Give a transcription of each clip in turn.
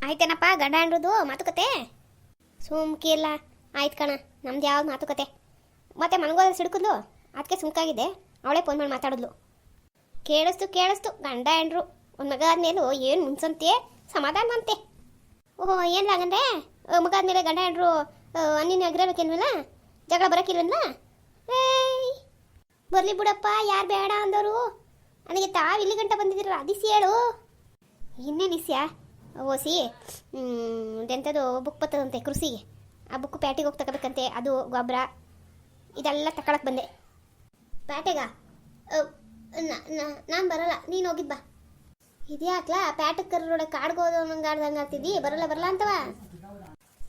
ಆಯ್ತೇನಪ್ಪ ಗಂಡ ಹೆಂಡ್ರದು ಮಾತುಕತೆ ಸುಮ್ಕಿ ಇಲ್ಲ. ಆಯ್ತು ಕಣ, ನಮ್ದು ಯಾವ್ದು ಮಾತುಕತೆ. ಮತ್ತೆ ಮನಗೋದ್ರೆ ಸಿಡ್ಕದ್ಲು, ಅದಕ್ಕೆ ಸುಮ್ಕಾಗಿದ್ದೆ. ಅವಳೇ ಫೋನ್ ಮಾಡಿ ಮಾತಾಡಿದ್ಲು. ಕೇಳಿಸ್ತು ಗಂಡ ಹೆಂಡ್ರು ಒಂದು ಮಗ ಆದ್ಮೇಲೂ ಏನು ಮುನ್ಸಂತೆ ಸಮಾಧಾನವಂತೆ. ಓಹೋ ಏನಿಲ್ಲ ಹಂಗಂದ್ರೆ ಮಗ ಆದ್ಮೇಲೆ ಗಂಡ ಹೆಂಡ್ರು ಅನ್ನಿನ ಆಗಿರಬೇಕೇನ್ವಲ್ಲ, ಜಗಳ ಬರೋಕ್ಕಿಲ್ವಲ್ಲ. ಏಯ್ ಬರಲಿ ಬಿಡಪ್ಪ, ಯಾರು ಬೇಡ ಅಂದವರು. ನನಗೆ ತಾವು ಇಲ್ಲಿ ಗಂಟ ಬಂದಿದ್ದೀರ, ಅದಿಸಿ ಹೇಳು. ಇನ್ನೇನು ಇಸ್ಯ ಓಸಿ ಎಂಥದ್ದು ಬುಕ್ ಬರ್ತದಂತೆ ಕೃಷಿಗೆ. ಆ ಬುಕ್ ಪ್ಯಾಟಿಗೆ ಹೋಗಿ ತಗೋಬೇಕಂತೆ. ಅದು ಗೊಬ್ಬರ ಇದೆಲ್ಲ ತಗೊಳಕ್ಕೆ ಬಂದೆ. ಪ್ಯಾಟೆಗ ನಾನು ಬರಲ್ಲ, ನೀನು ಹೋಗಿದ್ ಬಾ. ಇದ್ಯಾಕ್ಲಾ ಪ್ಯಾಟಿಗೆ ಕರ್ರೋಡೆ ಕಾಡ್ಗೋದು ನಂಗಾಡ್ದಂಗೆ ಆಗ್ತಿದ್ದಿ. ಬರಲ್ಲ ಅಂತವ.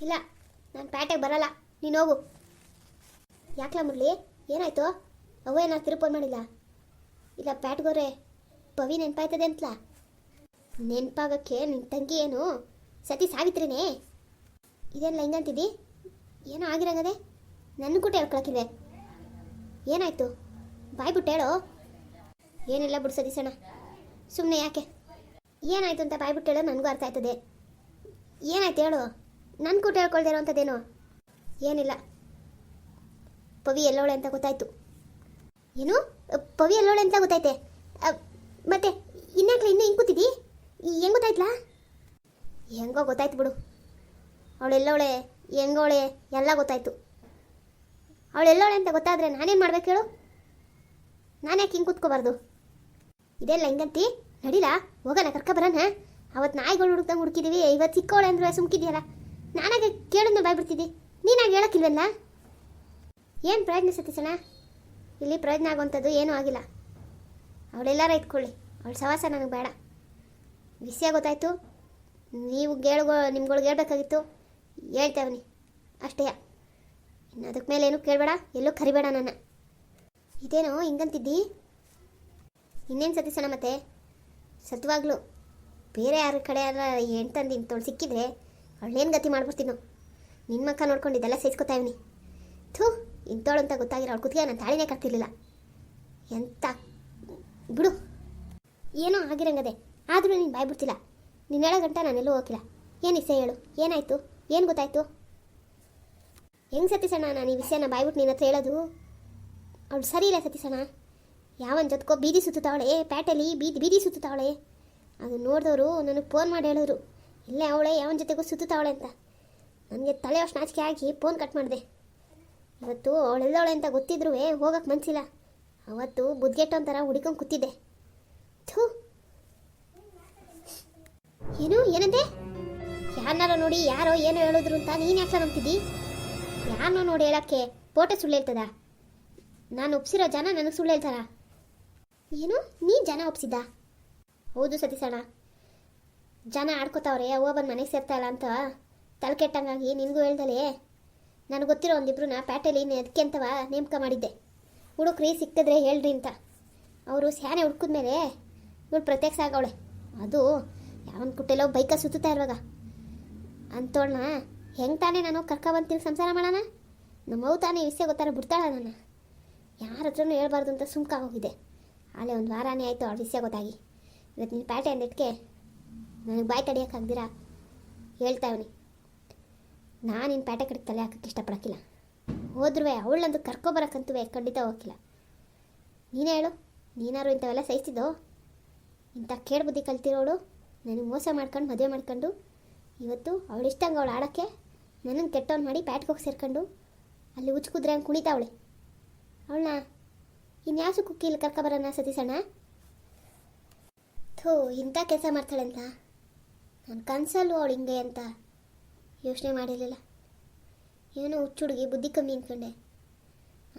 ಇಲ್ಲ ನಾನು ಪ್ಯಾಟೆಗೆ ಬರಲ್ಲ, ನೀನು ಹೋಗು. ಯಾಕ್ಲಾ ಮುರಳಿ, ಏನಾಯ್ತು? ಅವ ಏನಾರು ತಿರುಪೋನ್ ಮಾಡಿಲ್ಲ? ಇಲ್ಲ ಪ್ಯಾಟ್ಗೋರೆ ಪವಿ ನೆನಪಾಯ್ತದೆ ಅಂತಲಾ? ನೆನಪಾಗಕ್ಕೆ ನಿನ್ನ ತಂಗಿ ಏನು ಸತಿ ಸಾವಿತ್ರಿನೇ? ಇದೆಲ್ಲ ಹಿಂಗಂತಿದ್ದಿ? ಏನೋ ಆಗಿರಂಗದೆ. ನನ್ನ ಕೂಟ ಹೇಳ್ಕೊಳಕ್ಕಿಲ್ವೆ? ಏನಾಯ್ತು ಬಾಯ್ ಬಿಟ್ಟು ಹೇಳೋ. ಏನಿಲ್ಲ ಬಿಡು ಸತೀಸಣ್ಣ, ಸುಮ್ಮನೆ ಯಾಕೆ. ಏನಾಯ್ತು ಅಂತ ಬಾಯ್ ಬಿಟ್ಟು ಹೇಳೋ, ನನಗೂ ಅರ್ಥ ಆಯ್ತದೆ. ಏನಾಯ್ತು ಹೇಳು, ನನ್ನ ಕೂಟ ಹೇಳ್ಕೊಳ್ದಿರೋ ಅಂಥದ್ದೇನು? ಏನಿಲ್ಲ, ಪವಿ ಎಲ್ಲೋಳೆ ಅಂತ ಗೊತ್ತಾಯ್ತು. ಏನು ಪವಿ ಎಲ್ಲೋಳೆ ಅಂತ ಗೊತ್ತೈತೆ? ಮತ್ತೆ ಇನ್ನಾಕ್ಲ ಇನ್ನೂ ಹಿಂಗೆ ಕೂತಿದ್ದಿ? ಹೆಂಗೆ ಗೊತ್ತಾಯ್ತಲ್ಲ? ಹೆಂಗೋ ಗೊತ್ತಾಯ್ತು ಬಿಡು. ಅವಳೆಲ್ಲೋಳೆ ಹೆಂಗೋಳೆ ಎಲ್ಲ ಗೊತ್ತಾಯ್ತು. ಅವಳೆಲ್ಲೋಳೆ ಅಂತ ಗೊತ್ತಾದರೆ ನಾನೇನು ಮಾಡ್ಬೇಕು ಹೇಳು? ನಾನು ಯಾಕೆ ಹಿಂಗೆ ಕೂತ್ಕೋಬಾರ್ದು? ಇದೆಲ್ಲ ಹಿಂಗಂತಿ ನಡಿಲಾ, ಹೋಗೋಣ ಕರ್ಕೊಬರೋಣ. ಅವತ್ತು ನಾಯಿಗಳು ಹುಡುಕ್ದಂಗೆ ಹುಡುಕಿದ್ದೀವಿ, ಇವತ್ತು ಸಿಕ್ಕೋಳೆ ಅಂದ್ರೆ ಸುಮ್ಕಿದ್ಯಲ್ಲ. ನಾನಾಗೆ ಕೇಳಿದ್ನ ಬಾಯ್ಬಿಡ್ತಿದ್ದಿ, ನೀನಾಗ ಹೇಳೋಕ್ಕಿಲ್ವಲ್ಲ? ಏನು ಪ್ರಯತ್ನ ಸತೀಸಣ್ಣ? ಇಲ್ಲಿ ಪ್ರಯತ್ನ ಆಗುವಂಥದ್ದು ಏನೂ ಆಗಿಲ್ಲ. ಅವಳೆಲ್ಲಾರ ಇಟ್ಕೊಳ್ಳಿ, ಅವಳ ಸವಾಸ ನನಗೆ ಬೇಡ. ವಿಷಯ ಗೊತ್ತಾಯ್ತು, ನೀವು ನಿಮ್ಗಳಿಗೆ ಹೇಳ್ಬೇಕಾಗಿತ್ತು, ಹೇಳ್ತೇವನಿ ಅಷ್ಟೇ. ಇನ್ನು ಅದಕ್ಕೆ ಮೇಲೆ ಏನೂ ಕೇಳಬೇಡ, ಎಲ್ಲೂ ಕರಿಬೇಡ ನನ್ನ. ಇದೇನೋ ಹಿಂಗಂತಿದ್ದಿ? ಇನ್ನೇನು ಸತೀಸಣ್ಣ ಮತ್ತೆ ಸತ್ವಾಗ್ಲು ಬೇರೆ ಯಾರ ಕಡೆ ಯಾರ ಹೆಣ್ತಂದು ಇಂಥವಳು ಸಿಕ್ಕಿದ್ರೆ ಅವಳೇನು ಗತಿ ಮಾಡ್ಬಿಡ್ತೀನಿ. ನಿನ್ನ ಮಕ್ಕ ನೋಡ್ಕೊಂಡು ಇದೆಲ್ಲ ಸಹಿಸ್ಕೊತಾಯಿವ್ನಿ. ಥೂ, ಇಂಥವಳು ಅಂತ ಗೊತ್ತಾಗಿರೋ ಅವಳು ಕುತ್ತಿಗೆ ನಾನು ತಾಳಿನೇ ಕಟ್ತಿರ್ಲಿಲ್ಲ. ಎಂತ ಬಿಡು, ಏನೋ ಆಗಿರಂಗದೆ. ಆದರೂ ನೀನು ಬಾಯ್ಬಿಡ್ತಿಲ್ಲ. ನೀನು ಹೇಳೋ ಗಂಟ ನಾನೆಲ್ಲೂ ಹೋಗಿಲ್ಲ. ಏನು ವಿಷಯ ಹೇಳು, ಏನಾಯಿತು, ಏನು ಗೊತ್ತಾಯ್ತು? ಹೆಂಗೆ ಸತೀಸಣ್ಣ ನಾನು ಈ ವಿಷಯನ ಬಾಯ್ಬಿಟ್ಟು ನಿನ್ನ ಹತ್ರ ಹೇಳೋದು? ಅವಳು ಸರಿ ಇಲ್ಲ ಸತೀಸಣ್ಣ. ಯಾವನ ಜೊತೆಗೋ ಬೀದಿ ಸುತ್ತಾವಳೆ, ಪ್ಯಾಟಲ್ಲಿ ಬೀದಿ ಸುತ್ತಾವಳೆ. ಅದು ನೋಡಿದವರು ನನಗೆ ಫೋನ್ ಮಾಡಿ ಹೇಳಿದ್ರು, ಇಲ್ಲೇ ಅವಳೆ ಯಾವನ ಜೊತೆಗೋ ಸುತ್ತಾವಳೆ ಅಂತ. ನನಗೆ ತಲೆ ಅಷ್ಟು ನಾಚಿಕೆ ಆಗಿ ಫೋನ್ ಕಟ್ ಮಾಡಿದೆ. ಇವತ್ತು ಅವಳೆಲ್ಲವಳೆ ಅಂತ ಗೊತ್ತಿದ್ರೂ ಹೋಗಕ್ಕೆ ಮನಸ್ಸಿಲ್ಲ. ಅವತ್ತು ಬುದ್ಗೆಟ್ಟು ಒಂಥರ ಹುಡುಕೊಂಡು ಕೂತಿದ್ದೆ. ಥೂ, ಏನಂದೆ? ಯಾರನ್ನಾರೋ ನೋಡಿ ಯಾರೋ ಏನೋ ಹೇಳಿದ್ರು ಅಂತ ನೀನು ಯಾಕೆ ನಂಬ್ತಿದ್ದಿ? ಯಾರನ್ನೋ ನೋಡಿ ಹೇಳೋಕ್ಕೆ ಫೋಟೋ ಸುಳ್ಳು ಹೇಳ್ತದ? ನಾನು ಒಪ್ಸಿರೋ ಜನ ನನಗೆ ಸುಳ್ಳು ಹೇಳ್ತಾರ? ಏನು ನೀನು ಜನ ಒಪ್ಸಿದ್ದ? ಹೌದು ಸತೀಸಣ್ಣ, ಜನ ಆಡ್ಕೋತಾವ್ರೆ ಅವ್ವ ಬಂದು ಮನೆಗೆ ಸೇರ್ತಾಯಿಲ್ಲ ಅಂತ ತಲೆ ಕೆಟ್ಟಂಗಾಗಿ ನಿನಗೂ ಹೇಳ್ದಲೇ. ನನಗೆ ಗೊತ್ತಿರೋ ಒಂದಿಬ್ರನ್ನ ಪ್ಯಾಟೆಲಿ ಅದಕ್ಕೆ ಅಂತವ ನೇಮಕ ಮಾಡಿದ್ದೆ. ಹುಡುಕ್ರಿ ಸಿಕ್ಕಿದ್ರೆ ಹೇಳ್ರಿ ಅಂತ. ಅವರು ಸ್ಯಾನೆ ಹುಡ್ಕಿದ್ಮೇಲೆ ಇವಳು ಪ್ರತ್ಯಕ್ಷ ಆಗವಳೆ. ಅದು ಯಾವನ ಕುಟ್ಟೆಲ್ಲೋ ಬೈಕ ಸುತ್ತಾ ಇರುವಾಗ ಅಂತೋಳನ್ನ ಹೆಂಗೆ ತಾನೇ ನಾನು ಕರ್ಕೊಬಂತೀನಿ ಸಂಸಾರ ಮಾಡೋಣ? ನಮ್ಮವು ತಾನೇ ವಿಷಯ ಗೊತ್ತಾರೆ ಬಿಡ್ತಾಳ ನನ್ನ. ಯಾರ ಹತ್ರನೂ ಹೇಳ್ಬಾರ್ದು ಅಂತ ಸುಮ್ಕ ಹೋಗಿದೆ. ಅಲ್ಲೇ ಒಂದು ವಾರನೇ ಆಯಿತು ಅವಳ ವಿಷಯ ಗೊತ್ತಾಗಿ. ಇವತ್ತು ನೀನು ಪ್ಯಾಟೆ ಅಂದಿಟ್ಕೆ ನನಗೆ ಬಾಯಿ ತಡಿಯೋಕ್ಕಾಗ್ದಿರಾ ಹೇಳ್ತಾವನಿ. ನಾನು ನಿನ್ನ ಪ್ಯಾಟೆ ಕಡೆಗೆ ತಲೆ ಹಾಕೋಕ್ಕೆ ಇಷ್ಟಪಡೋಕ್ಕಿಲ್ಲ. ಹೋದ್ರೂ ಅವಳಂದು ಕರ್ಕೊಬರೋಕ್ಕಂತೂ ಖಂಡಿತ ಹೋಗಿಲ್ಲ. ನೀನೇ ಹೇಳು, ನೀನಾರು ಇಂಥವೆಲ್ಲ ಸಹಿಸಿದ್ದೋ? ಇಂಥ ಕೇಡು ಬುದ್ಧಿ ಕಲ್ತಿರೋಳು ನನಗೆ ಮೋಸ ಮಾಡ್ಕೊಂಡು ಮದುವೆ ಮಾಡ್ಕೊಂಡು ಇವತ್ತು ಅವಳಿಷ್ಟಂಗೆ ಅವಳು ಆಡೋಕ್ಕೆ ನನ್ನನ್ನು ಕೆಟ್ಟವನು ಮಾಡಿ ಪ್ಯಾಟ್ಗೆ ಹೋಗಿ ಸೇರ್ಕೊಂಡು ಅಲ್ಲಿ ಉಚ್ಕುದ್ರೆ ಹಂಗೆ ಕುಣಿತಾವಳೆ. ಅವಳನ್ನ ಇನ್ಯಾಸು ಕುಕ್ಕಿಲ್ಲಿ ಕರ್ಕೊಬರೋಣ ಸತೀಸಣ್ಣ? ಥೂ, ಇಂಥ ಕೆಲಸ ಮಾಡ್ತಾಳೆ ಅಂತ ನಾನು ಕನಸಲ್ಲೂ ಅವಳು ಹಿಂಗೆ ಅಂತ ಯೋಚನೆ ಮಾಡಿರಲಿಲ್ಲ. ಏನೋ ಹುಚ್ಚುಡುಗಿ ಬುದ್ಧಿ ಕಮ್ಮಿ ಅಂದ್ಕೊಂಡೆ.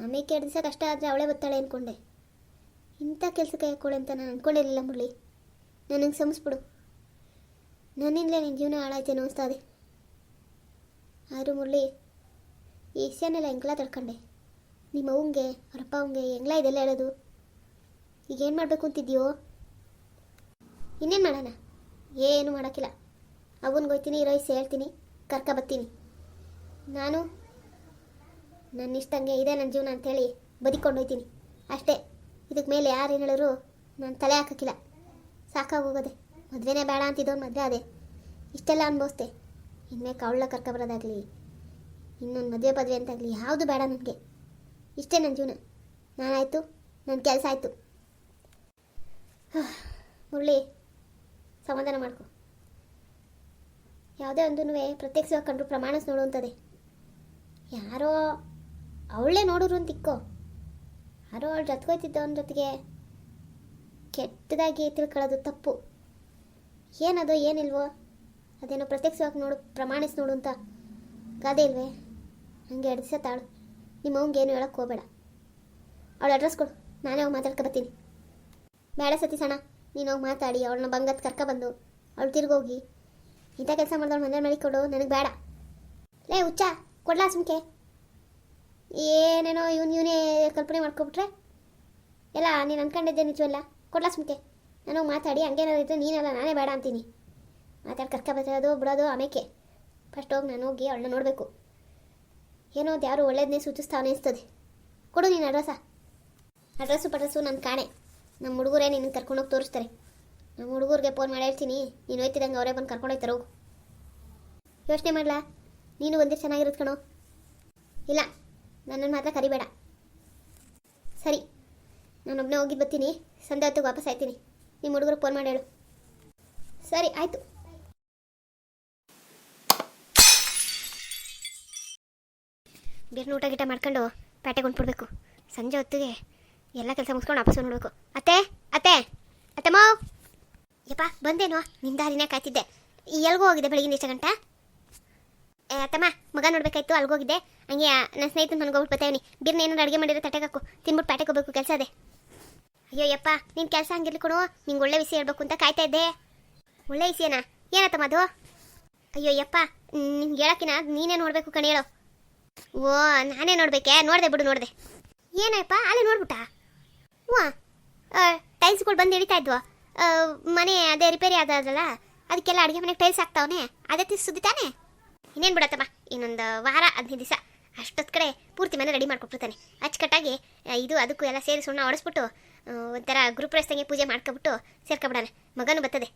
ಆಮೇಲೆ 2 ದಿವಸ ಕಷ್ಟ ಆದರೆ ಅವಳೇ ಬರ್ತಾಳೆ ಅಂದ್ಕೊಂಡೆ. ಇಂಥ ಕೆಲಸಕ್ಕೆ ಹಾಕೊಳ್ಳೆ ಅಂತ ನಾನು ಅಂದ್ಕೊಂಡಿರಲಿಲ್ಲ. ಮುರಳಿ, ನನಗೆ ಸಮಸ್ಬಿಡು. ನನ್ನಿಂದಲೇ ನಿನ್ನ ಜೀವನ ಹಾಳಾಯ್ತೇನೋ ಅನಿಸ್ತಾ ಇದೆ. ಆದರೂ ಮುರಳಿ, ಈ ವಿಷಯನೆಲ್ಲ ಹೆಂಗ್ಲ ತಡ್ಕೊಂಡೆ. ನಿಮ್ಮ ಅವಂಗೆ ಅವರಪ್ಪ ಅವಂಗೆ ಹೆಂಗ್ಲ ಇದೆಲ್ಲ ಹೇಳೋದು? ಈಗೇನು ಮಾಡಬೇಕು ಅಂತಿದ್ದೀಯೋ? ಇನ್ನೇನು ಮಾಡೋಣ? ಏನು ಮಾಡೋಕ್ಕಿಲ್ಲ. ಅವನಿಗೆ ಹೋಗ್ತೀನಿ, ಇರೋ ವಿಷಯ ಹೇಳ್ತೀನಿ, ಕರ್ಕೊಬತ್ತೀನಿ. ನಾನು ನನ್ನ ಇಷ್ಟಂಗೆ ಇದೆ ನನ್ನ ಜೀವನ ಅಂಥೇಳಿ ಬದುಕೊಂಡು ಹೋಗ್ತೀನಿ ಅಷ್ಟೇ. ಇದಕ್ಕೆ ಮೇಲೆ ಯಾರೇನು ಹೇಳಿದ್ರು ನಾನು ತಲೆ ಹಾಕೋಕ್ಕಿಲ್ಲ. ಸಾಕಾಗೋಗದೆ. ಮದುವೆನೇ ಬೇಡ ಅಂತಿದ್ದವನು ಮದುವೆ ಅದೇ. ಇಷ್ಟೆಲ್ಲ ಅನುಭವಿಸ್ದೆ. ಇನ್ಮೇಲೆ ಅವಳ ಕರ್ಕೊಬರೋದಾಗಲಿ ಇನ್ನೊಂದು ಮದುವೆ ಪದವಿ ಅಂತಾಗಲಿ ಯಾವುದು ಬೇಡ ನನಗೆ. ಇಷ್ಟೇ ನನ್ನ ಜೀವನ. ನಾನಾಯಿತು, ನನ್ನ ಕೆಲಸ ಆಯಿತು. ಮುರಳಿ, ಸಮಾಧಾನ ಮಾಡ್ಕೊ. ಯಾವುದೇ ಒಂದೂ ಪ್ರತ್ಯಕ್ಷವಾಗಿ ಕಂಡ್ರು ಪ್ರಮಾಣಿಸಿ ನೋಡುವಂಥದ್ದೇ. ಯಾರೋ ಅವಳೇ ನೋಡಿದ್ರು ಅಂತ ಇಕ್ಕೋ, ಯಾರೋ ಅವಳು ಜೊತೆಗೋಯ್ತಿದ್ದವನ ಜೊತೆಗೆ ಕೆಟ್ಟದಾಗಿ ತಿಳ್ಕೊಳ್ಳೋದು ತಪ್ಪು. ಏನದೋ ಏನಿಲ್ವೋ ಅದೇನೋ ಪ್ರತ್ಯಕ್ಷವಾಗಿ ನೋಡು, ಪ್ರಮಾಣಿಸಿ ನೋಡು ಅಂತ ಗಾದೆ ಇಲ್ವೇ? ಹಂಗೆ 2 ದಿವಸ ತಾಳು. ನಿಮ್ಮ ಅವ್ನಿಗೆ ಏನು ಹೇಳೋಕ್ಕೆ ಹೋಗಬೇಡ. ಅವಳು ಅಡ್ರೆಸ್ ಕೊಡು, ನಾನೇ ಹೋಗಿ ಮಾತಾಡ್ಕೊಬತ್ತೀನಿ. ಬೇಡ ಸತೀಶಣ್ಣ, ನೀನು ಹೋಗಿ ಮಾತಾಡಿ ಅವಳನ್ನ ಬಂಗತ್ ಕರ್ಕೊಬಂದು ಅವಳು ತಿರ್ಗೋಗಿ ಇಂಥ ಕೆಲಸ ಮಾಡಿದವಳು ಮನೇಲಿ ಮಡಿಕೊಡು. ನನಗೆ ಬೇಡ. ಲೇ ಹುಚ್ಚ, ಕೊಡ್ಲಾ ಸುಮ್ಕೆ? ಏನೇನೋ ಇವನೇ ಕಲ್ಪನೆ ಮಾಡ್ಕೊಬಿಟ್ರೆ ಎಲ್ಲ ನೀನು ಅಂದ್ಕೊಂಡಿದ್ದೆ ನಿಜವಲ್ಲ. ಕೊಡ್ಲಾ ಸುಮ್ಕೆ? ನಾನು ಹೋಗಿ ಮಾತಾಡಿ ಹಂಗೇನಾದ್ರು ಇದ್ದರೆ ನೀನೆಲ್ಲ ನಾನೇ ಬೇಡ ಅಂತೀನಿ. ಮಾತಾಡಿ ಕರ್ಕೊಬರೋದು ಬಿಡೋದು ಆಮೇಲೆ. ಫಸ್ಟ್ ಹೋಗಿ ನಾನು ಹೋಗಿ ಅವಳನ್ನ ನೋಡಬೇಕು. ಏನೋ ಅದು ಯಾರು ಒಳ್ಳೇದನ್ನೇ ಸೂಚಿಸ್ತಾವನೆ ಅನಿಸ್ತದೆ. ಕೊಡು ನೀನು ಅಡ್ರೆಸ್ಸು ಪಡ್ರೆಸ್ಸು ನನ್ನ ಕಾಣೆ. ನಮ್ಮ ಹುಡುಗರೇ ನಿನ್ನ ಕರ್ಕೊಂಡೋಗಿ ತೋರಿಸ್ತಾರೆ. ನಮ್ಮ ಹುಡುಗರಿಗೆ ಫೋನ್ ಮಾಡಿ ಹೇಳ್ತೀನಿ, ನೀನು ಹೋಯ್ತಿದ್ದಂಗೆ ಅವರೇ ಬಂದು ಕರ್ಕೊಂಡೋಗ್ತಾರೆ. ಹೋಗು. ಯೋಚನೆ ಮಾಡಲಾ? ನೀನು ಒಂದೇ ಚೆನ್ನಾಗಿರುತ್ತೆ ಕಣೋ. ಇಲ್ಲ, ನನ್ನನ್ನು ಮಾತ್ರ ಕರಿಬೇಡ. ಸರಿ, ನಾನೊಬ್ಬನೇ ಹೋಗಿದ್ದು ಬರ್ತೀನಿ. ಸಂಜೆ ಹೊತ್ತಿಗೆ ವಾಪಸ್ ಆಯ್ತೀನಿ. ನಿಮ್ಮ ಹುಡುಗರಿಗೆ ಫೋನ್ ಮಾಡಿ ಹೇಳು. ಸರಿ, ಆಯಿತು. ಬೇರೆ ಊಟ ಗಿಟ ಮಾಡ್ಕೊಂಡು ಪೇಟೆಗೆ ಹೊಂಟ್ಬಿಡ್ಬೇಕು. ಸಂಜೆ ಹೊತ್ತಿಗೆ ಎಲ್ಲ ಕೆಲಸ ಮುಗಿಸ್ಕೊಂಡು ವಾಪಸ್ ನೋಡಬೇಕು. ಅತ್ತೆ ಅತ್ತೆ ಅತ್ತಮ್ಮ, ಯಪ್ಪ ಬಂದೇನೋ? ನಿನ್ನ ದಾರಿನೇ ಕಾಯ್ತಿದ್ದೆ. ಎಲ್ಗೂ ಹೋಗಿದೆ ಬೆಳಗಿನ ಇಷ್ಟು ಗಂಟೆ? ಅತ್ತಮ್ಮ, ಮಗ ನೋಡ್ಬೇಕಾಯ್ತು, ಅಲ್ಗೋಗಿದ್ದೆ. ಹಂಗೆ ನನ್ನ ಸ್ನೇಹಿತನ ನನಗೆ ಹೋಗ್ಬಿಟ್ಟು ಬರ್ತಾಯಿನಿ. ಬಿರ್ನ ಏನಾರು ಅಡುಗೆ ಮಾಡಿದ್ರೆ ತಟ್ಟೆಗಾಕು ತಿನ್ಬಿಟ್ಟು ಪೇಟೆಗೆ ಹೋಗ್ಬೇಕು, ಕೆಲಸ ಅದೇ. ಅಯ್ಯೋ ಯಪ್ಪ, ನಿನ್ನ ಕೆಲಸ ಹಂಗಿರ್ಲಿ ಕೊಡು. ನಿಂಗೆ ಒಳ್ಳೆ ವಿಷಯ ಹೇಳ್ಬೇಕು ಅಂತ ಕಾಯ್ತಾ ಇದ್ದೆ. ಒಳ್ಳೆ ವಿಷಯನಾ? ಏನತ್ತಮ್ಮ ಅದು? ಅಯ್ಯೋ ಯಪ್ಪ, ನಿನ್ಗೆ ಹೇಳಕ್ಕಿನ ನೀನೇ ನೋಡಬೇಕು ಕಣ್. ಹೇಳೋ. ಓ, ನಾನೇ ನೋಡ್ಬೇಕೆ? ನೋಡಿದೆ ಬಿಡು, ನೋಡಿದೆ. ಏನಪ್ಪ ಅಲ್ಲೇ ನೋಡ್ಬಿಟ್ಟ? ಹ್ಞೂ, ಟೈಲ್ಸ್ಗಳು ಬಂದು ಹಿಡಿತಾ ಇದ್ವು. ಮನೆ ಅದೇ ರಿಪೇರಿ ಆದಲ್ಲ, ಅದಕ್ಕೆಲ್ಲ ಅಡುಗೆ ಮನೆಗೆ ಟೈಲ್ಸ್ ಹಾಕ್ತಾವನೆ. ಅದೇ ಸುದ್ದಿ ತಾನೆ? ಇನ್ನೇನು ಬಿಡತ್ತಮ್ಮ, ಇನ್ನೊಂದು ವಾರ 15 ದಿವಸ ಅಷ್ಟೊತ್ತು ಕಡೆ ಪೂರ್ತಿ ಮನೆ ರೆಡಿ ಮಾಡ್ಕೊಟ್ಬಿಡ್ತಾನೆ. ಅಚ್ಚುಕಟ್ಟಾಗಿ ಇದು ಅದಕ್ಕೂ ಎಲ್ಲ ಸೇರಿ ಸುಣ್ಣ ಹೊಡೆಸ್ಬಿಟ್ಟು ಒಂಥರ ಗ್ರೂಪ್ ರಸ್ತೆಗೆ ಪೂಜೆ ಮಾಡ್ಕೊಬಿಟ್ಟು ಸೇರ್ಕೊಬಿಡೋಣ. ಮಗನೂ ಬರ್ತದೆ.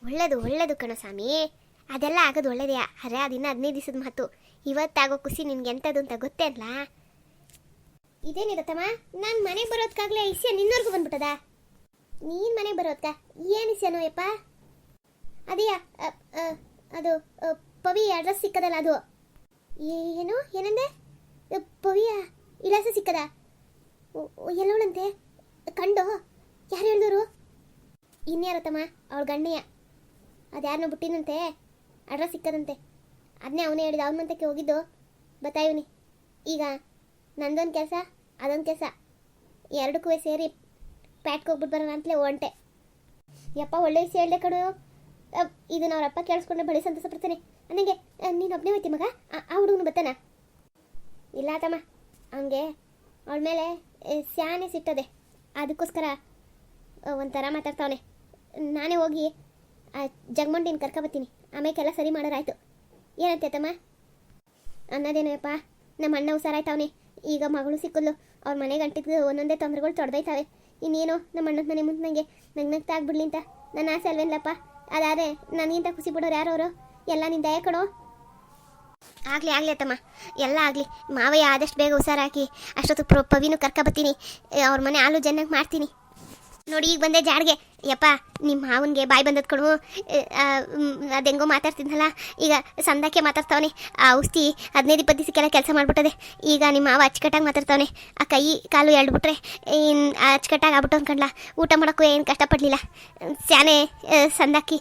ಒಳ್ಳೇದು ಕಣೋ ಸ್ವಾಮಿ. ಅದೆಲ್ಲ ಆಗೋದು ಒಳ್ಳೇದೇ. ಅರೆ ಅದಿನ್ನ 15 ದಿವಸದ ಮಾತು. ಇವತ್ತಾಗೋ ಖುಷಿ ನಿನ್ಗೆ ಎಂಥದ್ದು ಅಂತ ಗೊತ್ತೇ ಅಲ್ಲ. ಇದೇನಿರತ್ತಮ್ಮ, ನಾನು ಮನೆಗೆ ಬರೋದಕ್ಕಾಗಲೇ ಇಸ್ಯ ನಿನ್ನವರೆಗೂ ಬಂದ್ಬಿಟ್ಟದ? ನೀನು ಮನೆಗೆ ಬರೋದಕ್ಕ ಏನು ಇಸ್ಯನೋ ಯಪ್ಪ? ಅದೇಯಾ ಅದು ಪವಿ ಅಡ್ರೆಸ್ ಸಿಕ್ಕದಲ್ಲ ಅದು. ಏನು ಏನಂದೆ? ಪವಿಯ ಇಲಾಸ ಸಿಕ್ಕದ? ಎಲ್ಲವಳಂತೆ ಕಂಡು? ಯಾರು ಹೇಳಿದವರು? ಇನ್ಯಾರತ್ತಮ್ಮ, ಅವಳ ಗಣ್ಣಯ್ಯ. ಅದು ಯಾರನ್ನೋ ಬಿಟ್ಟಿನಂತೆ, ಅಡ್ರೆಸ್ ಸಿಕ್ಕದಂತೆ. ಅದನ್ನೇ ಅವನೇ ಹೇಳಿದ. ಅವನ ಮಂತಕ್ಕೆ ಹೋಗಿದ್ದು ಬತ್ತಾಯಿವ್ನಿ. ಈಗ ನಂದೊಂದು ಕೆಲಸ, ಅದೊಂದು ಕೆಲಸ, ಎರಡಕ್ಕೂ ಸೇರಿ ಪ್ಯಾಟ್ಗೆ ಹೋಗ್ಬಿಟ್ಟು ಬರೋಣ ಅಂತಲೇ ಹೊಂಟೆ. ಯಪ್ಪ, ಒಳ್ಳೆ ವಿಷಯ ಹೇಳಿದೆ ಕಣು. ಇದನ್ನ ಅವರಪ್ಪ ಕೇಳಿಸ್ಕೊಂಡ್ರೆ ಬಳಿ ಸಂತೋಷ ಪಡ್ತಾನೆ. ನನಗೆ ನೀನು ಒಬ್ಬನೇ ಹೋಯ್ತಿ ಮಗ? ಆ ಹುಡುಗನು ಬರ್ತಾನ? ಇಲ್ಲ ತಮ್ಮ, ಅವನಿಗೆ ಅವಳ ಮೇಲೆ ಸ್ಯಾನೆ ಸಿಟ್ಟದೆ. ಅದಕ್ಕೋಸ್ಕರ ಒಂಥರ ಮಾತಾಡ್ತಾವನೆ. ನಾನೇ ಹೋಗಿ ಜಗಮಂಡಿನ ಕರ್ಕೊಬತ್ತೀನಿ. ಆಮೇಲೆಲ್ಲ ಸರಿ ಮಾಡೋರಾಯ್ತು. ಏನಂತೆ ತಮ್ಮ? ಅನ್ನೋದೇನಪ್ಪ, ನಮ್ಮ ಅಣ್ಣ ಹುಷಾರಾಯ್ತವನೆ. ಈಗ ಮಗಳು ಸಿಕ್ಕಲು ಅವ್ರ ಮನೆಗೆ ಅಂಟಿದ್ದು ಒಂದೊಂದೇ ತೊಂದರೆಗಳು ತೊಡೆದೈತಾವೆ. ಇನ್ನೇನು ನಮ್ಮ ಅಣ್ಣನ ಮನೆ ಮುಂದೆ ನನಗೆ ನಗ್ನಗ್ತಾ ಆಗ್ಬಿಡ್ಲಿ ಅಂತ ನನ್ನ ಆಸೆ ಅಲ್ವೇನಲ್ಲಪ್ಪ. ಅದಾದರೆ ನನಗಿಂತ ಖುಷಿ ಬಿಡೋರು ಯಾರವರು? ಎಲ್ಲ ನಿನ್ನ ದಯ ಕಣೋ. ಆಗಲಿ ಅತ್ತಮ್ಮ, ಎಲ್ಲ ಆಗಲಿ. ಮಾವಯ್ಯ ಆದಷ್ಟು ಬೇಗ ಹುಷಾರಾಕಿ ಅಷ್ಟೊತ್ತು ಪವಿನೂ ಕರ್ಕೊಬತ್ತೀನಿ. ಅವ್ರ ಮನೆ ಹಾಲು ಜನ್ನಾಗಿ ಮಾಡ್ತೀನಿ. ನೋಡಿ, ಈಗ ಬಂದೆ ಜಾಡ್ಗೆ. ಯಪ್ಪ, ನಿಮ್ಮ ಮಾವನಿಗೆ ಬಾಯಿ ಬಂದದ್ದು ಕಣು. ಅದು ಹೆಂಗೋ ಮಾತಾಡ್ತಿದ್ನಲ್ಲ, ಈಗ ಸಂದಾಕೆ ಮಾತಾಡ್ತಾವನೆ. ಆ ಔಷಧಿ 15-20 ದಿವಸಕ್ಕೆಲ್ಲ ಕೆಲಸ ಮಾಡಿಬಿಟ್ಟದೆ. ಈಗ ನಿಮ್ಮ ಮಾವ ಅಚ್ಚುಕಟ್ಟಾಗಿ ಮಾತಾಡ್ತಾವನೆ. ಆ ಕೈ ಕಾಲು ಎಳ್ಬಿಟ್ರೆ ಅಚ್ಚುಕಟ್ಟಾಗಿ ಆಗ್ಬಿಟ್ಟು ಅಂದ್ಕೊಂಡ್ಲ. ಊಟ ಮಾಡೋಕ್ಕೂ ಏನು ಕಷ್ಟಪಡಲಿಲ್ಲ. ಸ್ಯಾನೆ ಸಂದಾಕಿ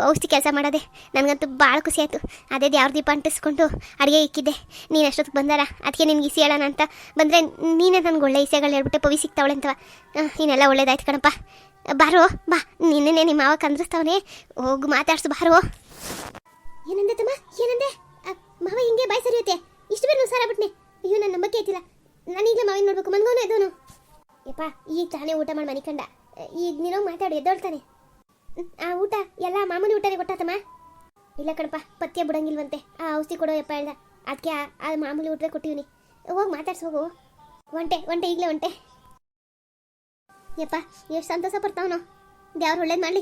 ಔಷಧಿ ಕೆಲಸ ಮಾಡೋದೆ. ನನಗಂತೂ ಭಾಳ ಖುಷಿ ಆಯಿತು. ಅದೇ ಯಾವ್ದು ದೀಪ ಅಂಟಿಸ್ಕೊಂಡು ಅಡುಗೆ ಇಕ್ಕಿದ್ದೆ. ನೀನು ಅಷ್ಟೊತ್ತಿಗೆ ಬಂದಾರ, ಅದಕ್ಕೆ ನಿನ್ಗೆ ಇಸಿ ಹೇಳೋಣ ಅಂತ ಬಂದರೆ ನೀನೇ ನನಗೆ ಒಳ್ಳೆ ಇಸೆಗಳು ಹೇಳ್ಬಿಟ್ಟೆ. ಪವಿ ಸಿಗ್ತಾವಳೆ ಅಂತವ. ಇನ್ನೆಲ್ಲ ಒಳ್ಳೇದಾಯ್ತು ಕಣಪ್ಪ. ಬಾರೋ ಬಾ, ನಿನ್ನೆ ನಿಮ್ಮ ಮಾವ ಕಂದ್ರಿಸ್ತಾವನೆ. ಹೋಗು ಮಾತಾಡ್ಸು, ಬಾರೋ. ಏನಂದೆ ತಮ್ಮ? ಏನಂದೆ? ಮಾವ ಹಿಂಗೆ ಬಾಯ್ ಸರಿಯುತ್ತೆ. ಇಷ್ಟು ಬೇರೆ ಹುಷಾರ ಬಿಟ್ನೆ. ಅಯ್ಯೋ, ನನ್ನ ನಂಬಕ್ಕೆ ಐತಿಲ್ಲ. ನಾನೀಗಲೇ ಮಾವಿನ ನೋಡ್ಬೇಕು. ಮನ್ಗೋನು ಎದ್ದೋನು. ಯಪ್ಪ, ಈಗ ತಾನೇ ಊಟ ಮಾಡಿ ಮನಿಕಂಡ. ಈಗ ನೀನೋ ಮಾತಾಡಿ ಎದ್ದೋಳ್ತಾನೆ. ಆ ಊಟ ಎಲ್ಲ ಮಾಮೂಲಿ ಊಟನೇ ಕೊಟ್ಟಾತಮ್ಮ? ಇಲ್ಲ ಕಣಪ್ಪ, ಪಥ್ಯ ಬಿಡಂಗಿಲ್ವಂತೆ. ಆ ಔಷಧಿ ಕೊಡೋ ಯಪ್ಪ ಹೇಳ್ದ. ಅದಕ್ಕೆ ಆ ಮಾಮೂಲಿ ಊಟ ಕೊಟ್ಟಿವ್ನಿ. ಹೋಗಿ ಮಾತಾಡ್ಸಿ ಹೋಗು. ಒಂಟೆ ಈಗಲೇ ಒಂಟೆ. ಯಪ್ಪ, ಎಷ್ಟು ಸಂತೋಷ ಪಡ್ತಾವನೋ. ದೇವ್ರು ಒಳ್ಳೇದು ಮಾಡಲಿ.